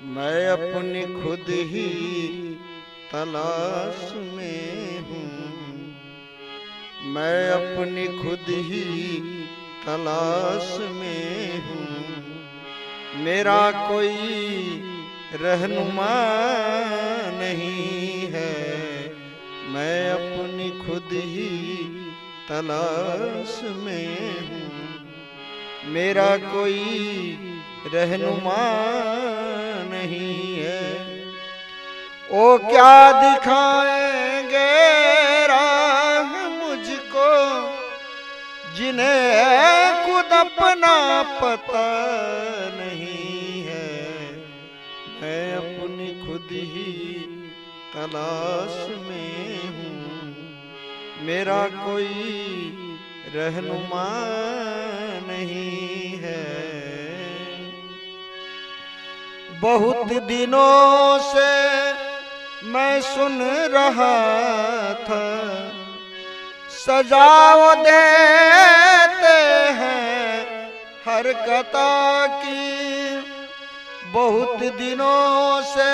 मैं अपनी खुद ही तलाश में हूँ। मैं अपनी खुद ही तलाश में हूँ। मेरा कोई रहनुमा नहीं है। मैं अपनी खुद ही तलाश में हूँ। मेरा कोई रहनुमा नहीं है। ओ क्या दिखाएंगे राह मुझको, जिन्हें खुद अपना पता नहीं है। मैं अपनी खुद ही तलाश में हूँ। मेरा कोई रहनुमा नहीं है। बहुत दिनों से मैं सुन रहा था, सजाओ देते हैं हर कथा की। बहुत दिनों से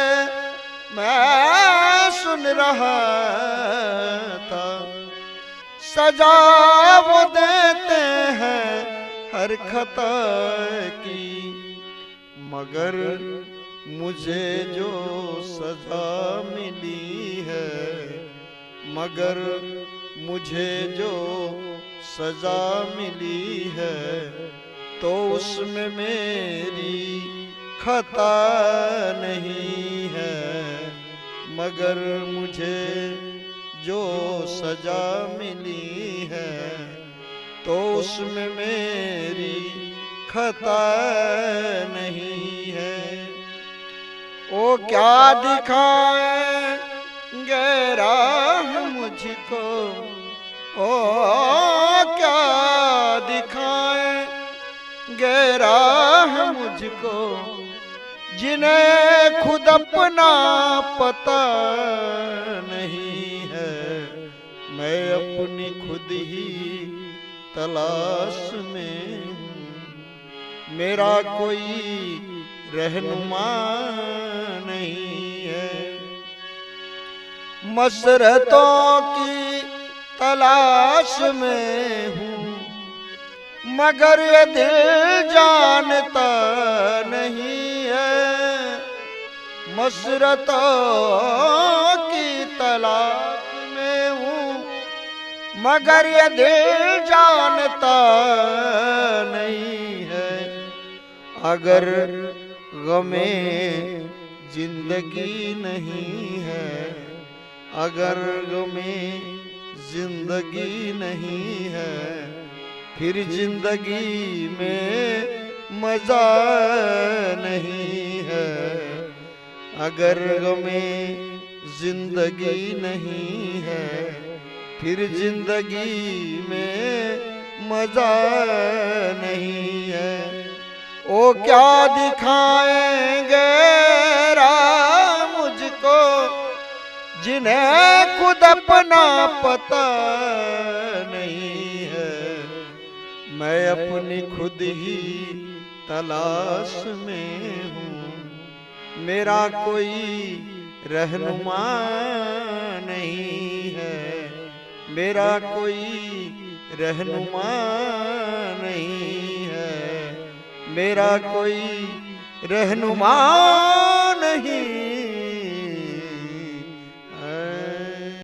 मैं सुन रहा था, सजाओ देते हैं हर खता की। मगर मुझे जो सजा मिली है, मगर मुझे जो सजा मिली है, तो उसमें मेरी खता नहीं है। मगर मुझे जो सजा मिली है, तो उसमें मेरी खता नहीं है। ओ क्या दिखाएंगे राह मुझको, ओ क्या दिखाएंगे राह मुझको, जिन्हें खुद अपना पता नहीं है। मैं अपनी खुद ही तलाश में हूँ। मेरा कोई रहनुमा नहीं है। मसरतों की तलाश में हूँ, मगर ये दिल जानता नहीं है। मसरतों की तलाश में हूँ, मगर ये दिल जानता नहीं है। अगर गमे जिंदगी नहीं है, अगर गमे जिंदगी नहीं है, फिर जिंदगी में मजा नहीं है। अगर गमे जिंदगी नहीं है, फिर जिंदगी में मजा नहीं है। ओ क्या दिखाएंगे राह मुझको, जिन्हें खुद अपना पता नहीं है। मैं अपनी खुद ही तलाश में हूँ। मेरा कोई रहनुमा नहीं है। मेरा कोई रहनुमा नहीं है। मेरा कोई रहनुमा नहीं